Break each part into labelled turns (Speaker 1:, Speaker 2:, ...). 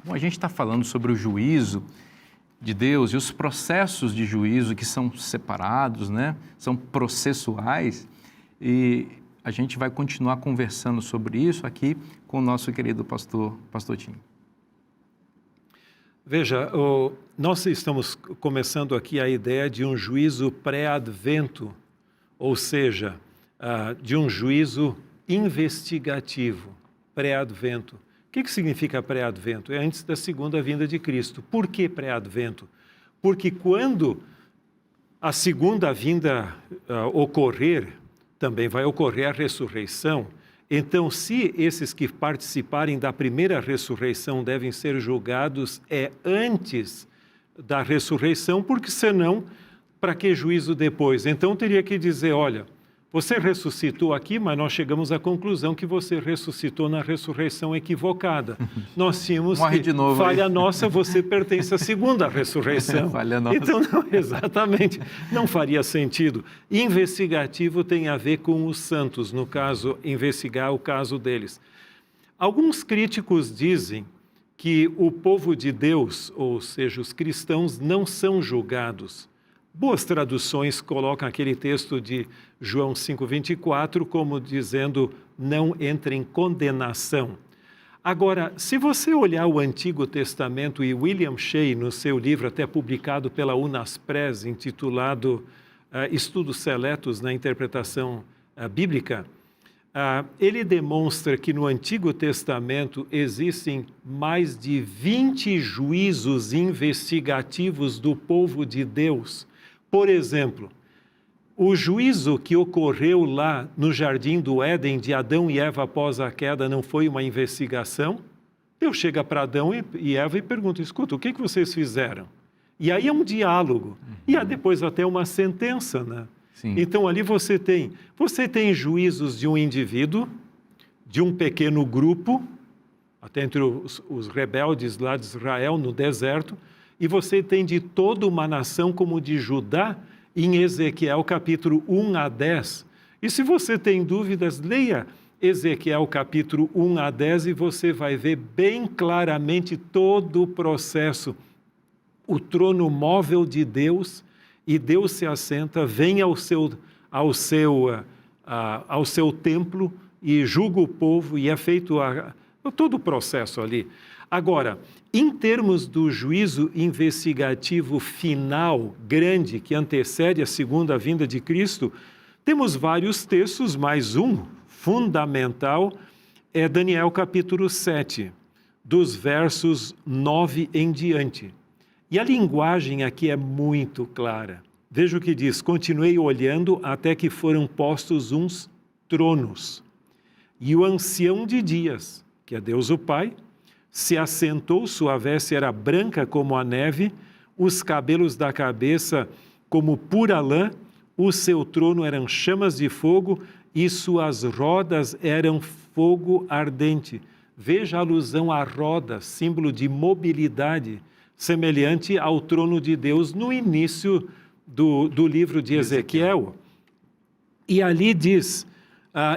Speaker 1: Bom, a gente está falando sobre o juízo de Deus e os processos de juízo que são separados, né? São processuais, e a gente vai continuar conversando sobre isso aqui com o nosso querido pastor Tim.
Speaker 2: Veja, nós estamos começando aqui a ideia de um juízo pré-advento, ou seja, de um juízo investigativo, pré-advento. O que significa pré-advento? É antes da segunda vinda de Cristo. Por que pré-advento? Porque quando a segunda vinda ocorrer, também vai ocorrer a ressurreição. Então, se esses que participarem da primeira ressurreição devem ser julgados antes da ressurreição, porque senão, para que juízo depois? Então, teria que dizer, olha, você ressuscitou aqui, mas nós chegamos à conclusão que você ressuscitou na ressurreição equivocada. Nós tínhamos falha nossa, você pertence à segunda ressurreição.
Speaker 1: Falha nossa.
Speaker 2: Então, não, exatamente, não faria sentido. Investigativo tem a ver com os santos, no caso, investigar o caso deles. Alguns críticos dizem que o povo de Deus, ou seja, os cristãos, não são julgados. Boas traduções colocam aquele texto de João 5,24 como dizendo, não entre em condenação. Agora, se você olhar o Antigo Testamento, e William Shea, no seu livro, até publicado pela Unaspres, intitulado Estudos Seletos na Interpretação Bíblica, ele demonstra que no Antigo Testamento existem mais de 20 juízos investigativos do povo de Deus. Por exemplo, o juízo que ocorreu lá no Jardim do Éden de Adão e Eva após a queda não foi uma investigação? Deus chega para Adão e Eva e pergunta, escuta, o que vocês fizeram? E aí é um diálogo, e há depois até uma sentença, né?
Speaker 1: Sim.
Speaker 2: Então ali você tem juízos de um indivíduo, de um pequeno grupo, até entre os rebeldes lá de Israel no deserto, e você tem de toda uma nação como de Judá, em Ezequiel capítulo 1 a 10. E se você tem dúvidas, leia Ezequiel capítulo 1 a 10 e você vai ver bem claramente todo o processo. O trono móvel de Deus, e Deus se assenta, vem ao seu templo e julga o povo, e é feito todo o processo ali. Agora, em termos do juízo investigativo final, grande, que antecede a segunda vinda de Cristo, temos vários textos, mas um fundamental é Daniel capítulo 7, dos versos 9 em diante. E a linguagem aqui é muito clara. Veja o que diz, continuei olhando até que foram postos uns tronos. E o ancião de dias, que é Deus o Pai, se assentou, sua veste era branca como a neve, os cabelos da cabeça como pura lã, o seu trono eram chamas de fogo e suas rodas eram fogo ardente. Veja a alusão à roda, símbolo de mobilidade, semelhante ao trono de Deus no início do livro de Ezequiel. E ali diz...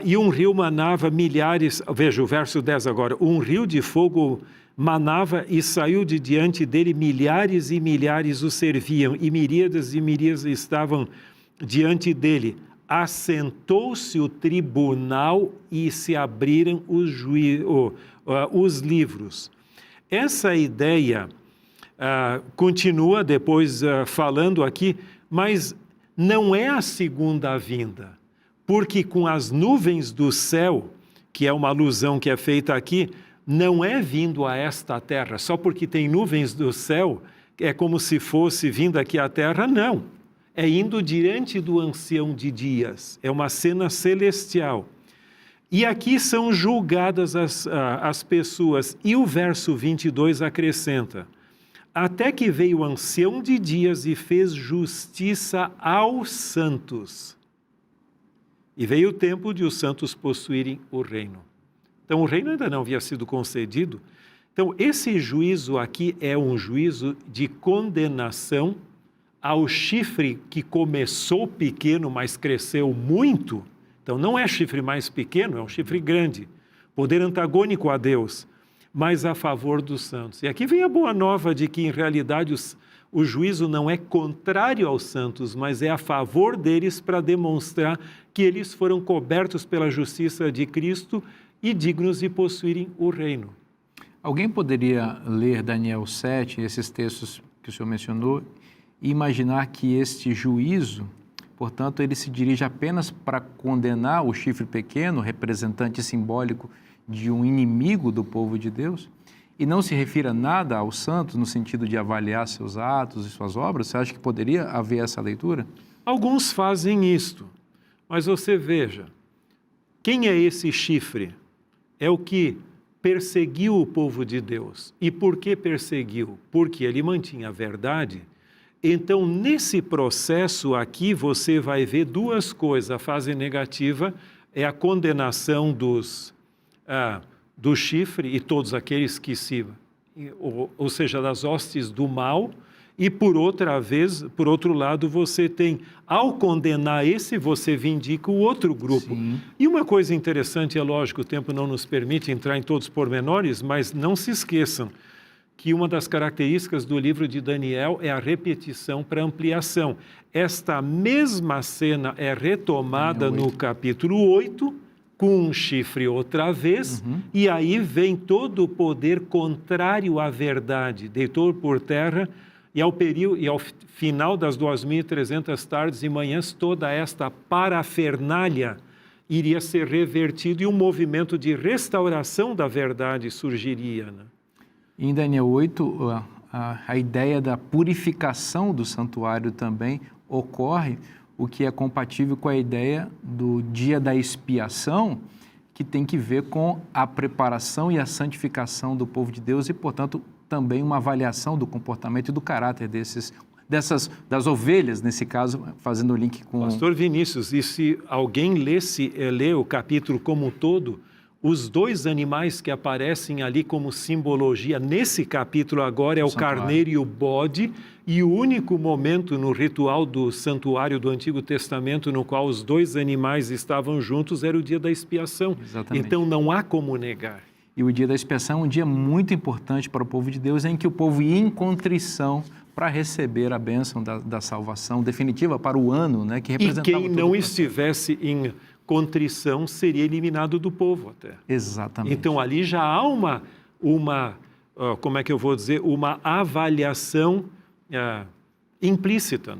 Speaker 2: e um rio manava milhares, veja o verso 10 agora, um rio de fogo manava e saiu de diante dele, milhares e milhares o serviam, e miríadas estavam diante dele. Assentou-se o tribunal e se abriram os livros. Essa ideia continua depois falando aqui, mas não é a segunda vinda. Porque com as nuvens do céu, que é uma alusão que é feita aqui, não é vindo a esta terra, só porque tem nuvens do céu, é como se fosse vindo aqui à terra, não. É indo diante do ancião de dias, é uma cena celestial. E aqui são julgadas as pessoas, e o verso 22 acrescenta, até que veio o ancião de dias e fez justiça aos santos. E veio o tempo de os santos possuírem o reino. Então, o reino ainda não havia sido concedido. Então, esse juízo aqui é um juízo de condenação ao chifre que começou pequeno, mas cresceu muito. Então, não é chifre mais pequeno, é um chifre grande. Poder antagônico a Deus. mas a favor dos santos. E aqui vem a boa nova de que, em realidade, o juízo não é contrário aos santos, mas é a favor deles para demonstrar que eles foram cobertos pela justiça de Cristo e dignos de possuírem o reino.
Speaker 1: Alguém poderia ler Daniel 7, esses textos que o senhor mencionou, e imaginar que este juízo, portanto, ele se dirige apenas para condenar o chifre pequeno, representante simbólico de um inimigo do povo de Deus, e não se refira nada aos santos no sentido de avaliar seus atos e suas obras? Você acha que poderia haver essa leitura?
Speaker 2: Alguns fazem isto, mas você veja, quem é esse chifre? É o que perseguiu o povo de Deus. E por que perseguiu? Porque ele mantinha a verdade. Então, nesse processo aqui, você vai ver duas coisas. A fase negativa é a condenação do chifre e todos aqueles que ou seja, das hostes do mal. E por outro lado, você tem, ao condenar esse, você vindica o outro grupo.
Speaker 1: Sim.
Speaker 2: E uma coisa interessante, é lógico, o tempo não nos permite entrar em todos os pormenores, mas não se esqueçam que uma das características do livro de Daniel é a repetição para ampliação. Esta mesma cena é retomada no capítulo 8, com um chifre outra vez, e aí vem todo o poder contrário à verdade, deitou por terra, e ao final das 2.300 tardes e manhãs, toda esta parafernália iria ser revertida e um movimento de restauração da verdade surgiria, né?
Speaker 1: Em Daniel 8, a ideia da purificação do santuário também ocorre, o que é compatível com a ideia do dia da expiação, que tem que ver com a preparação e a santificação do povo de Deus e, portanto, também uma avaliação do comportamento e do caráter das ovelhas, nesse caso, fazendo o link com...
Speaker 2: Pastor Vinícius, e se alguém lê o capítulo como um todo, os dois animais que aparecem ali como simbologia nesse capítulo agora é o carneiro e o bode, e o único momento no ritual do santuário do Antigo Testamento no qual os dois animais estavam juntos era o dia da expiação.
Speaker 1: Exatamente.
Speaker 2: Então não há como negar.
Speaker 1: E o dia da expiação é um dia muito importante para o povo de Deus, em que o povo ia em contrição para receber a bênção da salvação definitiva para o ano, né, que representava
Speaker 2: e quem não estivesse em contrição seria eliminado do povo até.
Speaker 1: Exatamente.
Speaker 2: Então ali já há uma como é que eu vou dizer, uma avaliação implícita.